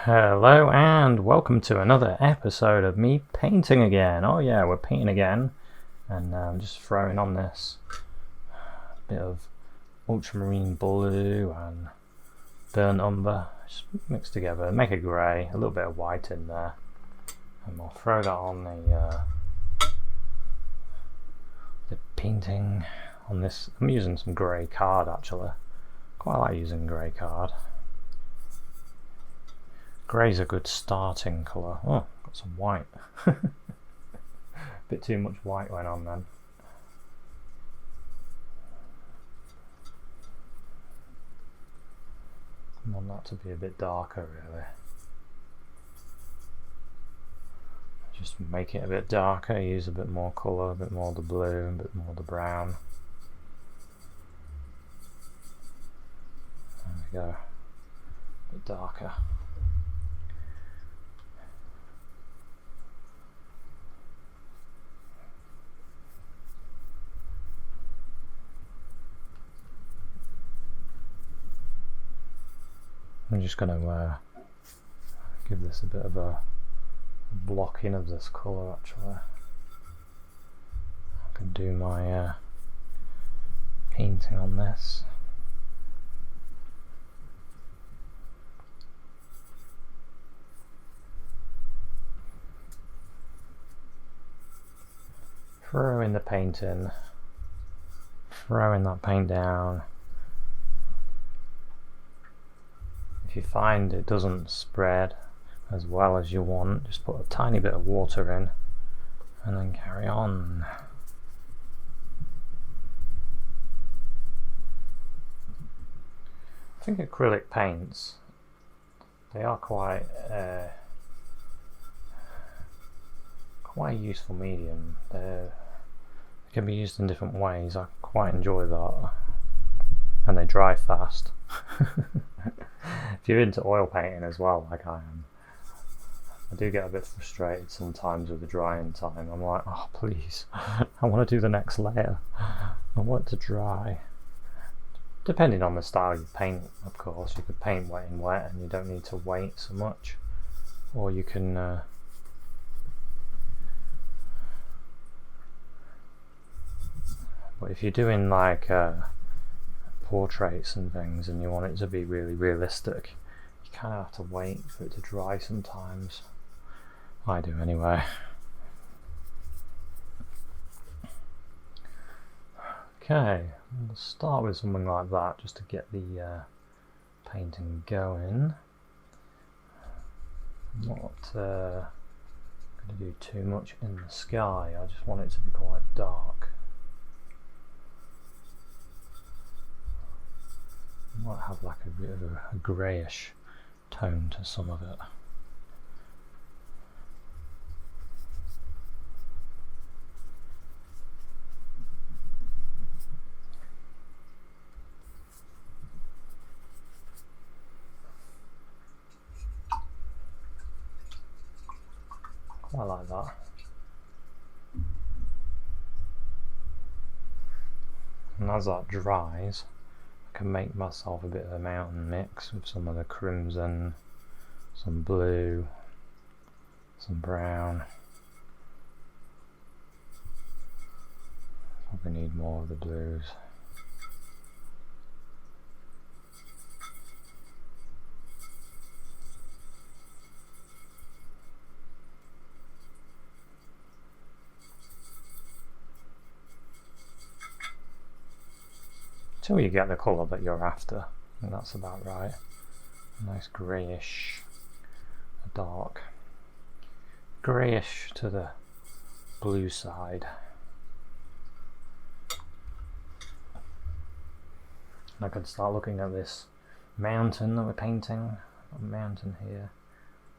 Hello and welcome to another episode of me painting again. Oh yeah, we're painting again, and I'm just throwing on this bit of ultramarine blue and burnt umber, just mixed together, make a grey, a little bit of white in there, and we'll throw that on the painting on this. I'm using some grey card actually. Quite like using grey card. Grey's a good starting colour. Oh, got some white. Bit too much white went on then. I want that to be a bit darker really. Just make it a bit darker, use a bit more colour, a bit more of the blue, a bit more of the brown. There we go. A bit darker. I'm just going to give this a bit of a blocking of this colour actually. I can do my painting on this. Throwing the paint in, throwing that paint down. If you find it doesn't spread as well as you want, just put a tiny bit of water in and then carry on. I think acrylic paints, they are quite a useful medium. They can be used in different ways. I quite enjoy that, and they dry fast. If you're into oil painting as well, like I am, I do get a bit frustrated sometimes with the drying time. I'm like, oh please, I want to do the next layer. I want it to dry. Depending on the style you paint, of course, you could paint wet and wet and you don't need to wait so much, or you can but if you're doing like portraits and things and you want it to be really realistic, you kind of have to wait for it to dry sometimes. I do anyway. Okay, we'll start with something like that just to get the painting going. I'm not going to do too much in the sky, I just want it to be quite dark. Might have like a bit of a greyish tone to some of it. Quite like that. And as that dries, I can make myself a bit of a mountain mix with some of the crimson, some blue, some brown. Probably need more of the blues. Until you get the colour that you're after, I think that's about right. A nice greyish, a dark greyish to the blue side. And I could start looking at this mountain that we're painting. A mountain here,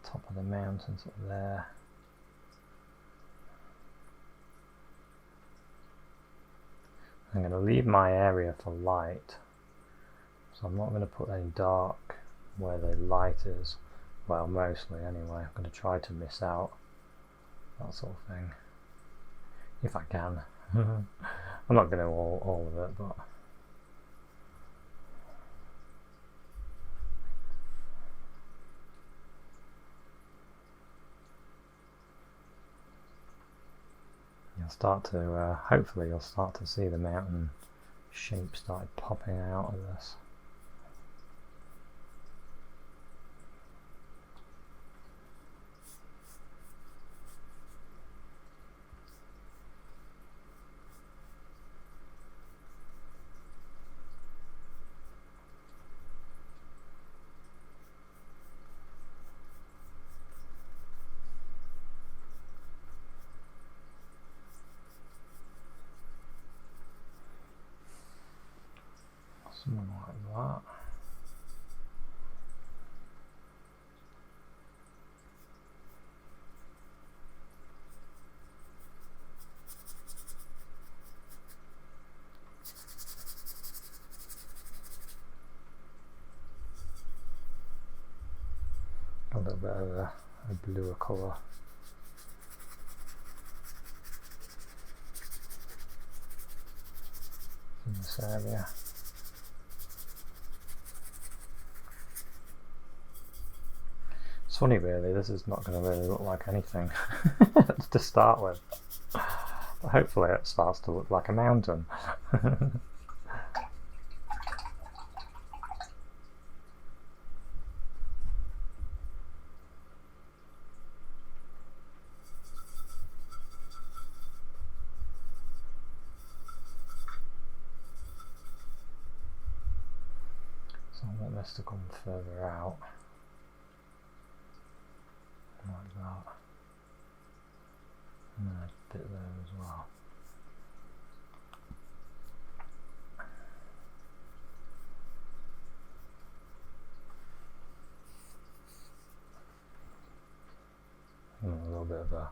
top of the mountains up there. I'm going to leave my area for light, so I'm not going to put any dark where the light is, well mostly anyway. I'm going to try to miss out that sort of thing, if I can. I'm not going to all of it, but start to, hopefully you'll start to see the mountain shape start popping out of this. Something like that. A little bit of a bluer colour. In this area. It's funny really, this is not going to really look like anything to start with. But hopefully it starts to look like a mountain. So I want this to come further out. Like that. And then a bit there as well. And a little bit of a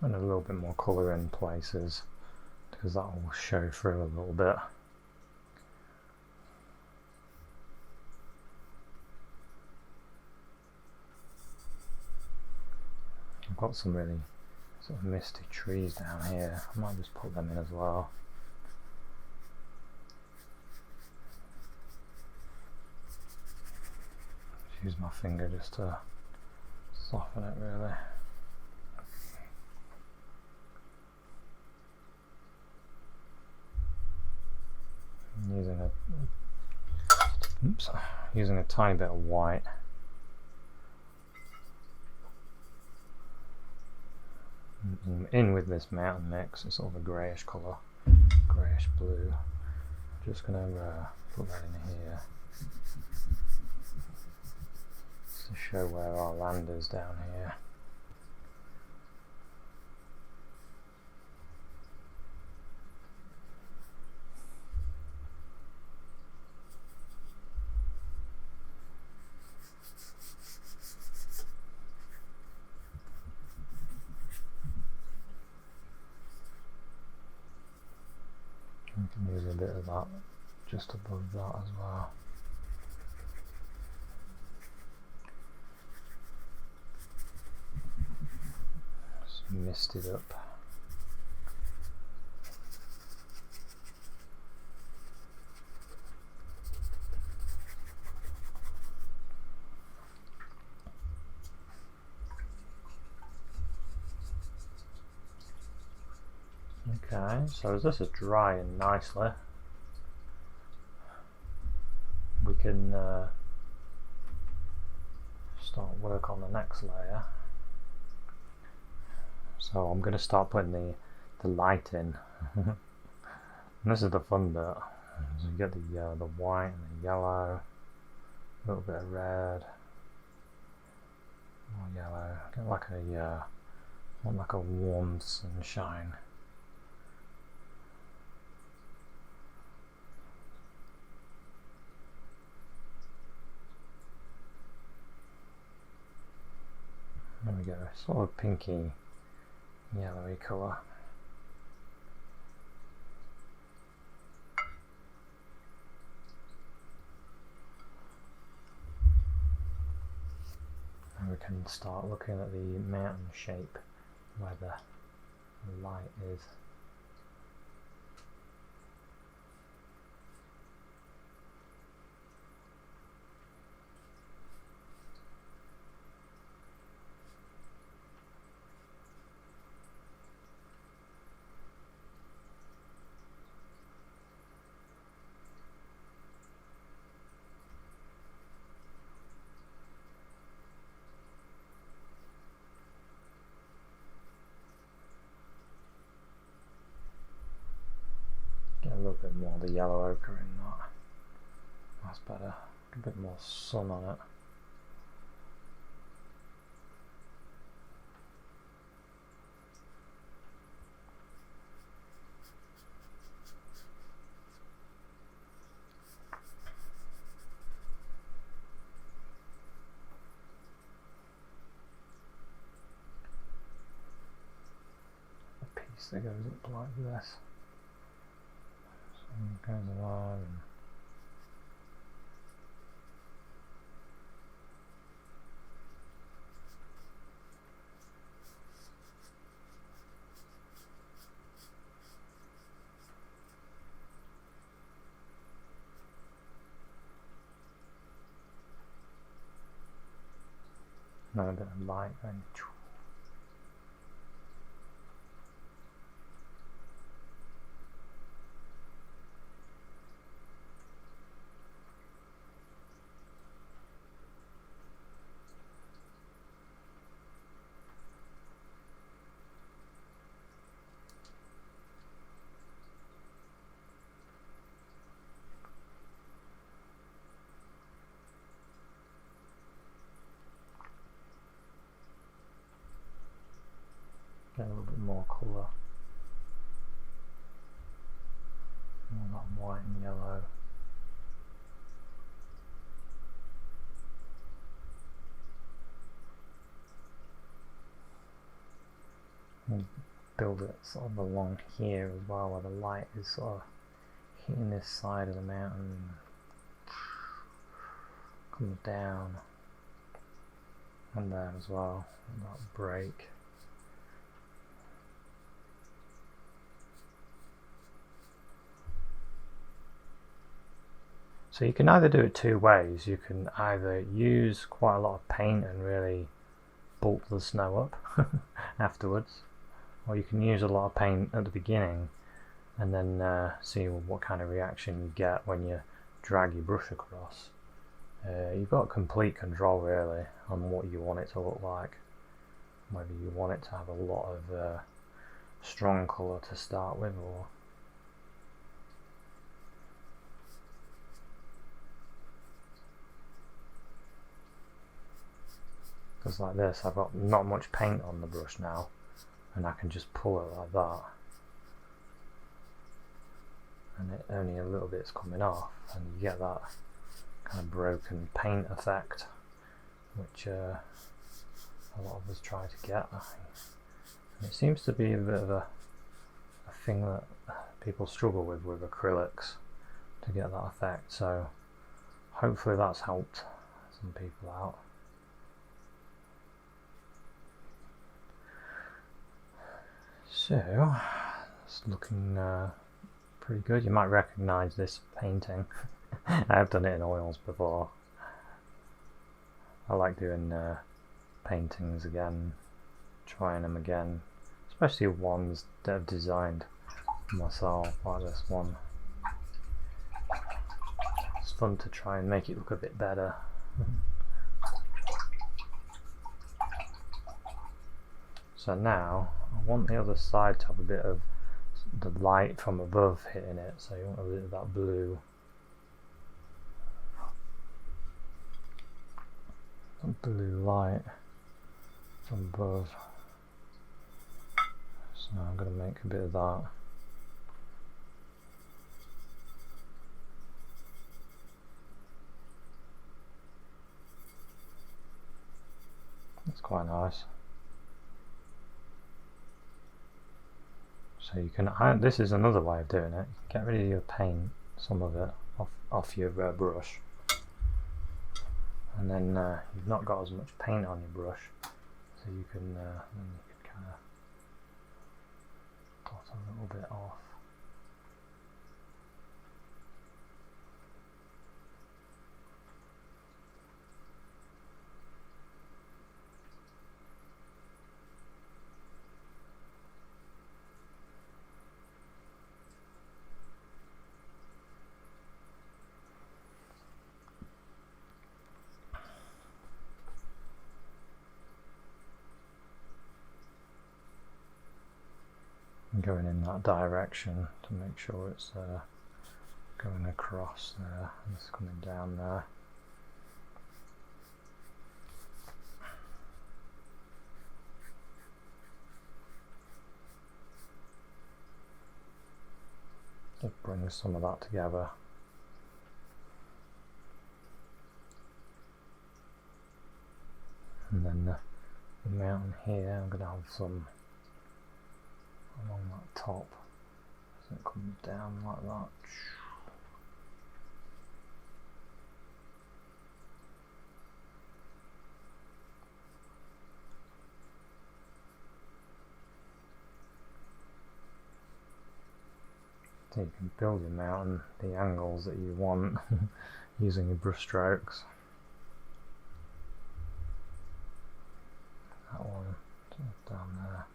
and a little bit more colour in places because that will show through a little bit. I've got some really sort of misty trees down here. I might just put them in as well. Just use my finger just to soften it really. Using a tiny bit of white. In with this mountain mix, it's sort of a greyish colour, greyish blue. I'm just going to put that in here to show where our land is down here. You can use a bit of that just above that as well. Just mist it up. Okay, so as this is drying nicely, we can start work on the next layer. So I'm going to start putting the light in. And this is the fun bit. So you get the white and the yellow, a little bit of red, more yellow. Get like a warm sunshine. There we go, sort of pinky yellowy colour. And we can start looking at the mountain shape where the light is. more of the yellow ochre in that. That's better. A bit more sun on it. That goes up like this. So it goes along and a bit of light going. Get a little bit more colour. More that white and yellow. And build it sort of along here as well, where the light is sort of hitting this side of the mountain. Comes down. And there as well, that break. So you can either do it two ways. You can either use quite a lot of paint and really bulk the snow up afterwards, or you can use a lot of paint at the beginning and then see what kind of reaction you get when you drag your brush across. You've got complete control really on what you want it to look like, whether you want it to have a lot of strong colour to start with, or because like this, I've got not much paint on the brush now, and I can just pull it like that, and only a little bit's coming off, and you get that kind of broken paint effect, which a lot of us try to get. And it seems to be a bit of a thing that people struggle with acrylics, to get that effect, so hopefully that's helped some people out. So it's looking pretty good. You might recognise this painting. I have done it in oils before. I like doing paintings again, trying them again, especially ones that I've designed myself, like this one. It's fun to try and make it look a bit better. So now I want the other side to have a bit of the light from above hitting it, so you want a bit of that blue. Blue light from above. So I'm going to make a bit of that. That's quite nice. So you can, this is another way of doing it. You can get rid of your paint, some of it, off your brush. And then you've not got as much paint on your brush, so you can kind of dot a little bit off. Going in that direction to make sure it's going across there, and it's coming down there. Just bring some of that together. And then the mountain here, I'm going to have some along that top, so it comes down like that. So you can build your mountain, the angles that you want using your brush strokes. That one down there.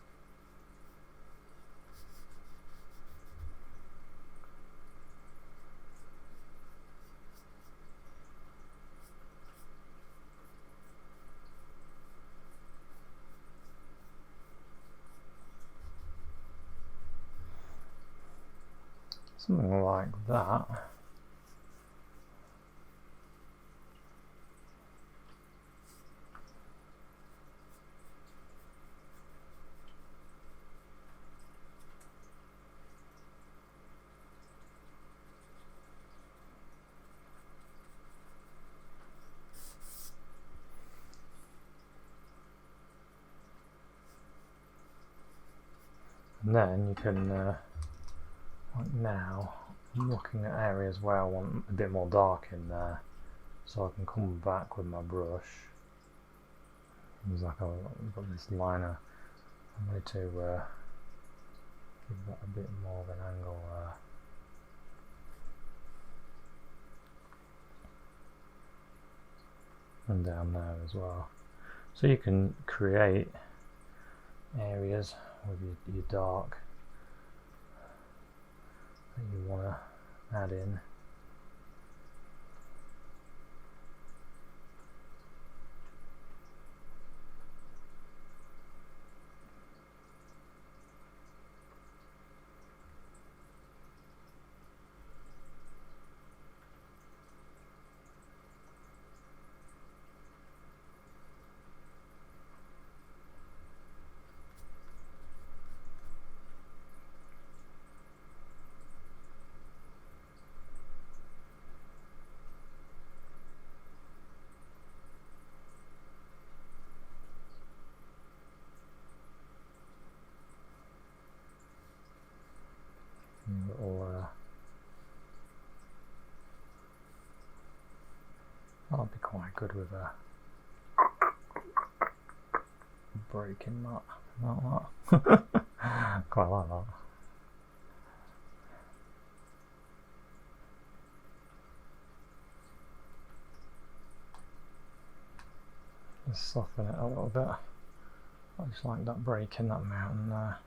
Something like that. And then you can, like now, I'm looking at areas where I want a bit more dark in there, so I can come back with my brush. It's like I've got this liner. I'm going to give that a bit more of an angle there. And down there as well. So you can create areas with your dark that you want to add in. That'll be quite good with a breaking that, like that. Quite like that. Just soften it a little bit. I just like that break in that mountain there.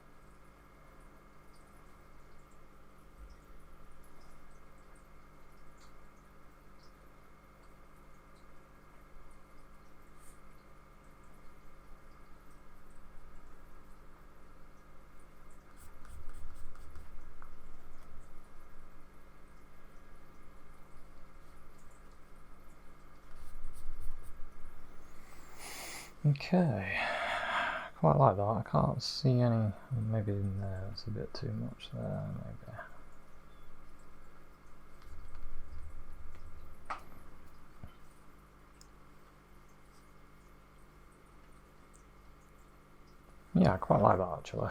Okay, quite like that. I can't see any, maybe in there it's a bit too much there, maybe. Yeah, I quite like that actually.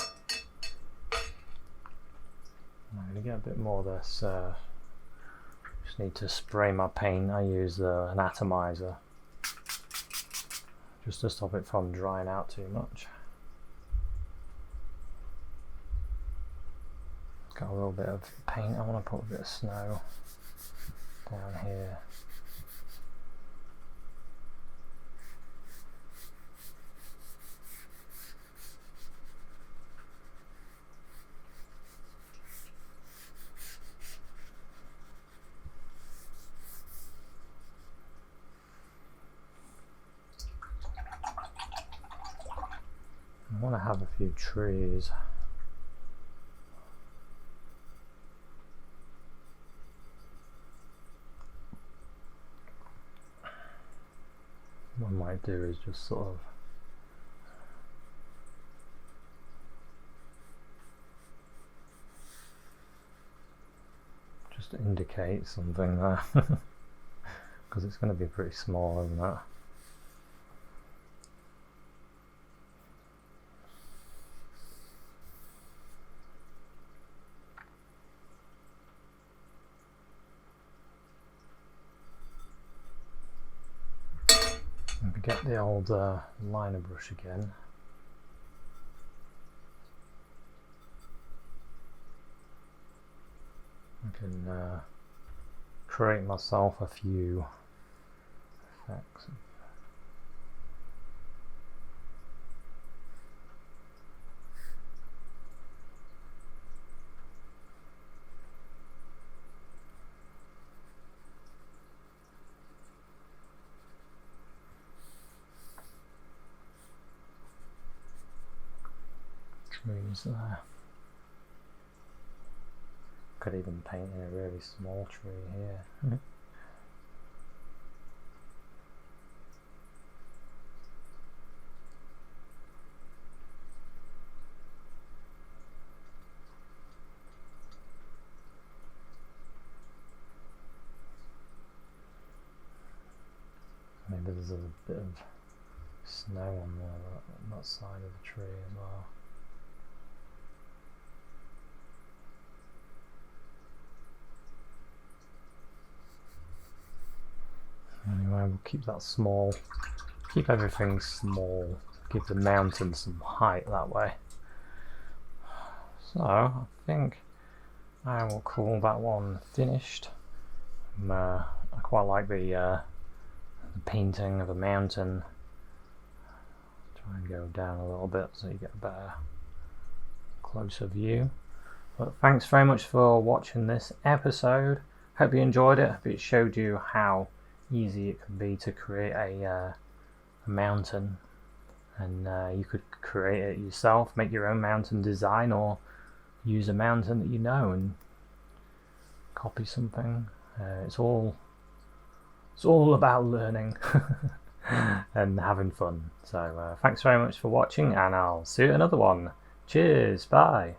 I'm going to get a bit more of this, just need to spray my paint. I use an atomizer just to stop it from drying out too much. Got a little bit of paint, I want to put a bit of snow down here. I want to have a few trees. do is just sort of just indicate something there, because it's going to be pretty small, isn't it? And we get the old liner brush again. I can create myself a few effects. Trees there. Could even paint in a really small tree here. Maybe there's a bit of snow on that side of the tree as well. Anyway, we'll keep that small, keep everything small, give the mountain some height that way. So, I think I will call that one finished. I quite like the painting of a mountain. Try and go down a little bit so you get a better, closer view. But thanks very much for watching this episode. Hope you enjoyed it. Hope it showed you how easy it can be to create a mountain, and you could create it yourself, make your own mountain design, or use a mountain that you know and copy something. It's all about learning and having fun. So thanks very much for watching, and I'll see you in another one. Cheers, bye.